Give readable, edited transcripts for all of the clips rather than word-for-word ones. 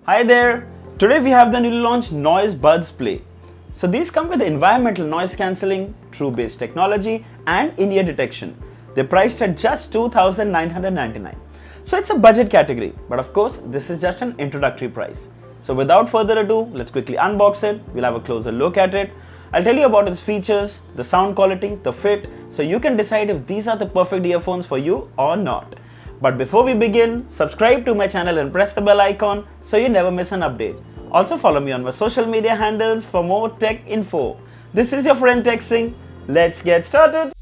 Hi there! Today we have the newly launched Noise Buds Play. So these come with environmental noise cancelling, Tru Bass technology and in-ear detection. They're priced at just $2,999. So it's a budget category, but of course this is just an introductory price. So without further ado, let's quickly unbox it. We'll have a closer look at it. I'll tell you about its features, the sound quality, the fit, so you can decide if these are the perfect earphones for you or not. But before we begin, subscribe to my channel and press the bell icon so you never miss an update. Also follow me on my social media handles for more tech info. This is your friend Singh. Let's get started.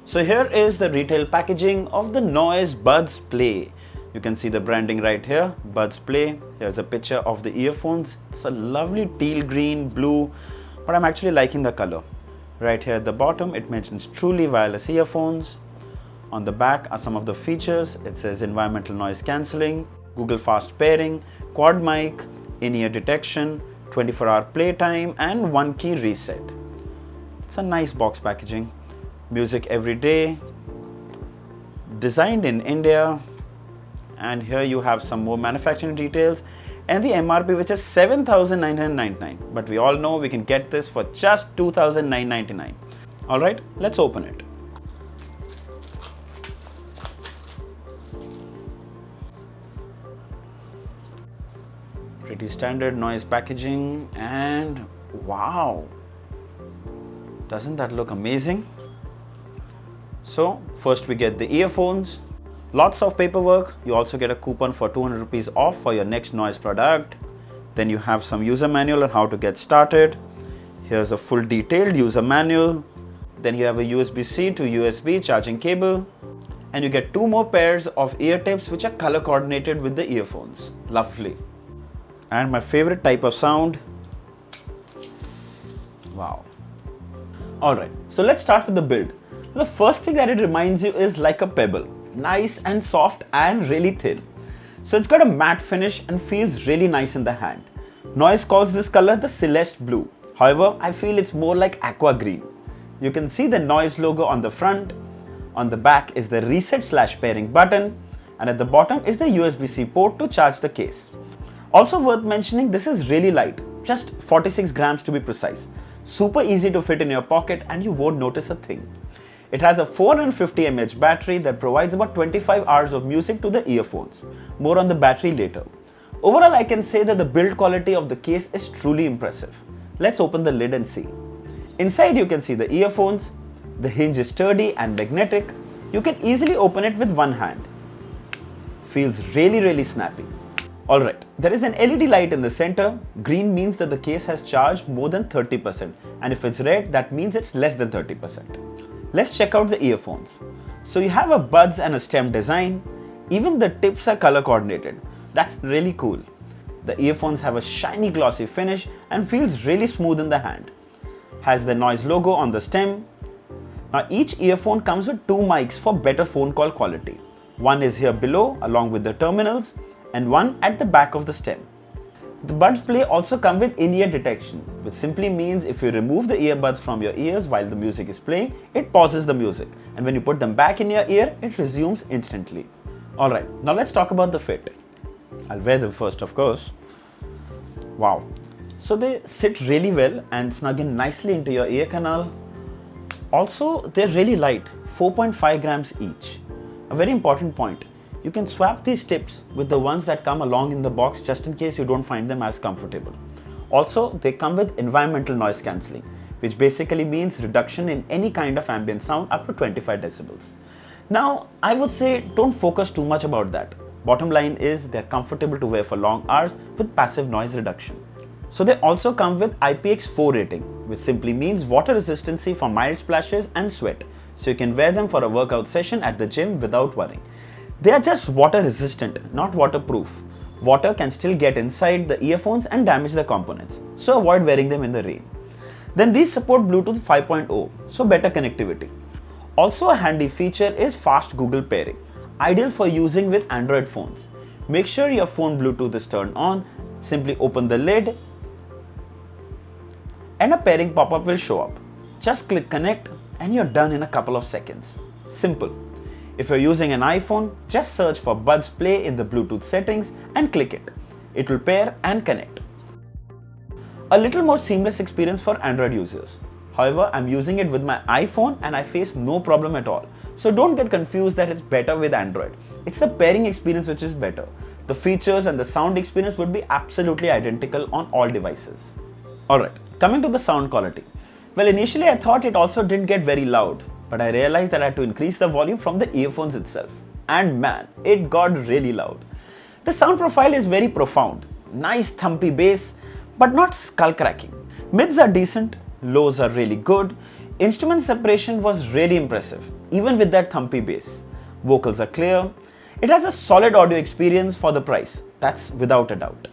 So here is the retail packaging of the Noise Buds Play. You can see the branding right here, Buds Play. Here's a picture of the earphones. It's a lovely teal green, blue, but I'm actually liking the color. Right here at the bottom, it mentions truly wireless earphones. On the back are some of the features. It says environmental noise cancelling, Google fast pairing, quad mic, in-ear detection, 24-hour playtime, and one key reset. It's a nice box packaging. Music every day, designed in India. And here you have some more manufacturing details and the MRP, which is $7,999, but we all know we can get this for just $2,999. All right, let's open it. Pretty standard noise packaging, and wow, doesn't that look amazing? So first we get the earphones. Lots of paperwork. You also get a coupon for 200 rupees off for your next noise product. Then you have some user manual on how to get started. Here's a full detailed user manual. Then you have a USB-C to USB charging cable. And you get two more pairs of ear tips which are color coordinated with the earphones. Lovely. And my favorite type of sound. Wow. Alright, so let's start with the build. The first thing that it reminds you is like a pebble. Nice and soft and really thin. So it's got a matte finish and feels really nice in the hand. Noise calls this color the Celeste Blue. However, I feel it's more like aqua green. You can see the Noise logo on the front. On the back is the reset/pairing button, and at the bottom is the USB-C port to charge the case. Also worth mentioning, this is really light, just 46 grams to be precise. Super easy to fit in your pocket and you won't notice a thing. It has a 450 mAh battery that provides about 25 hours of music to the earphones. More on the battery later. Overall, I can say that the build quality of the case is truly impressive. Let's open the lid and see. Inside you can see the earphones. The hinge is sturdy and magnetic. You can easily open it with one hand. Feels really snappy. Alright, there is an LED light in the center. Green means that the case has charged more than 30%, and if it's red, that means it's less than 30%. Let's check out the earphones. So you have a buds and a stem design. Even the tips are color coordinated. That's really cool. The earphones have a shiny glossy finish and feels really smooth in the hand. Has the Noise logo on the stem. Now each earphone comes with two mics for better phone call quality. One is here below along with the terminals, and one at the back of the stem. The Buds Play also come with in-ear detection, which simply means if you remove the earbuds from your ears while the music is playing, it pauses the music, and when you put them back in your ear, it resumes instantly. Alright, now let's talk about the fit. I'll wear them first, of course. Wow. So they sit really well and snug in nicely into your ear canal. Also, they're really light, 4.5 grams each. A very important point. You can swap these tips with the ones that come along in the box just in case you don't find them as comfortable. Also, they come with environmental noise cancelling, which basically means reduction in any kind of ambient sound up to 25 decibels. Now, I would say don't focus too much about that. Bottom line is they're comfortable to wear for long hours with passive noise reduction. So they also come with IPX4 rating, which simply means water resistancy for mild splashes and sweat. So you can wear them for a workout session at the gym without worrying. They are just water resistant, not waterproof. Water can still get inside the earphones and damage the components, so avoid wearing them in the rain. Then these support Bluetooth 5.0, so better connectivity. Also a handy feature is fast Google pairing, ideal for using with Android phones. Make sure your phone Bluetooth is turned on, simply open the lid and a pairing pop-up will show up. Just click connect and you're done in a couple of seconds. Simple. If you're using an iPhone, just search for Buds Play in the Bluetooth settings and click it. It will pair and connect. A little more seamless experience for Android users. However, I'm using it with my iPhone and I face no problem at all. So don't get confused that it's better with Android. It's the pairing experience which is better. The features and the sound experience would be absolutely identical on all devices. Alright, coming to the sound quality. Well, initially I thought it also didn't get very loud, but I realized that I had to increase the volume from the earphones itself. And man, it got really loud. The sound profile is very profound. Nice thumpy bass, but not skull cracking. Mids are decent, lows are really good. Instrument separation was really impressive, even with that thumpy bass. Vocals are clear. It has a solid audio experience for the price, that's without a doubt.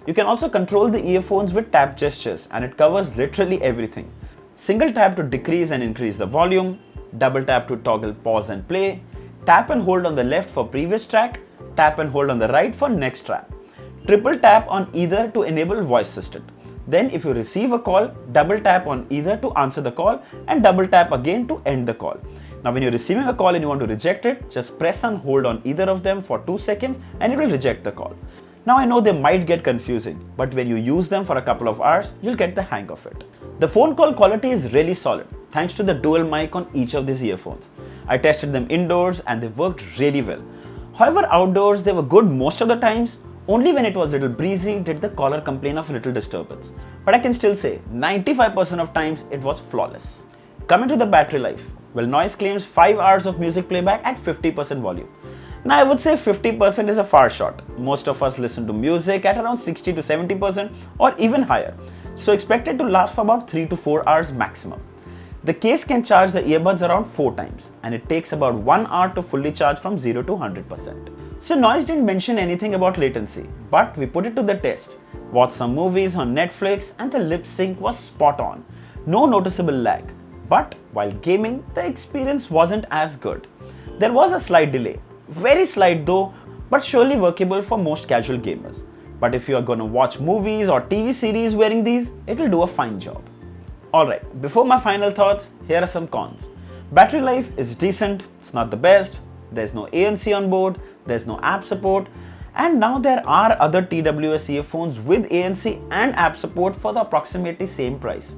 You can also control the earphones with tap gestures and it covers literally everything. Single tap to decrease and increase the volume, double tap to toggle pause and play, tap and hold on the left for previous track, tap and hold on the right for next track. Triple tap on either to enable voice assistant. Then if you receive a call, double tap on either to answer the call and double tap again to end the call. Now when you're receiving a call and you want to reject it, just press and hold on either of them for 2 seconds and it will reject the call. Now I know they might get confusing, but when you use them for a couple of hours, you'll get the hang of it. The phone call quality is really solid thanks to the dual mic on each of these earphones. I tested them indoors and they worked really well. However, outdoors they were good most of the times. Only when it was a little breezy did the caller complain of little disturbance. But I can still say 95% of times it was flawless. Coming to the battery life, well, Noise claims 5 hours of music playback at 50% volume. Now I would say 50% is a far shot. Most of us listen to music at around 60 to 70% or even higher. So expect it to last for about 3 to 4 hours maximum. The case can charge the earbuds around 4 times and it takes about 1 hour to fully charge from 0 to 100%. So Noise didn't mention anything about latency, but we put it to the test. Watched some movies on Netflix and the lip sync was spot on. No noticeable lag. But while gaming, the experience wasn't as good. There was a slight delay. Very slight though, but surely workable for most casual gamers. But if you are gonna watch movies or TV series wearing these, it'll do a fine job. Alright, before my final thoughts, here are some cons. Battery life is decent, it's not the best, there's no ANC on board, there's no app support, and now there are other TWS earphones with ANC and app support for the approximately same price.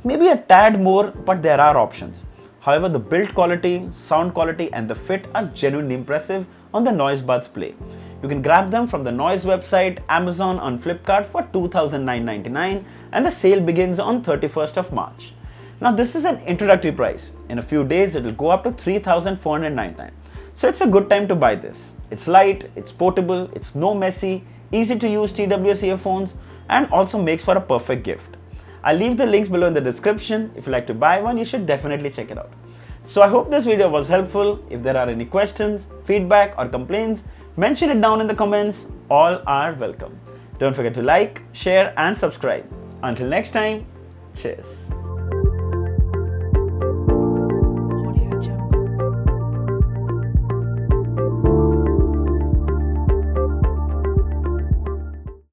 Maybe a tad more, but there are options. However, the build quality, sound quality and the fit are genuinely impressive on the Noise Buds Play. You can grab them from the Noise website, Amazon and Flipkart for $2,999 and the sale begins on 31st of March. Now this is an introductory price. In a few days it will go up to $3,499. So it's a good time to buy this. It's light, it's portable, it's no messy, easy to use TWS earphones and also makes for a perfect gift. I'll leave the links below in the description. If you like to buy one, you should definitely check it out. So I hope this video was helpful. If there are any questions, feedback or complaints, mention it down in the comments. All are welcome. Don't forget to like, share and subscribe. Until next time, cheers.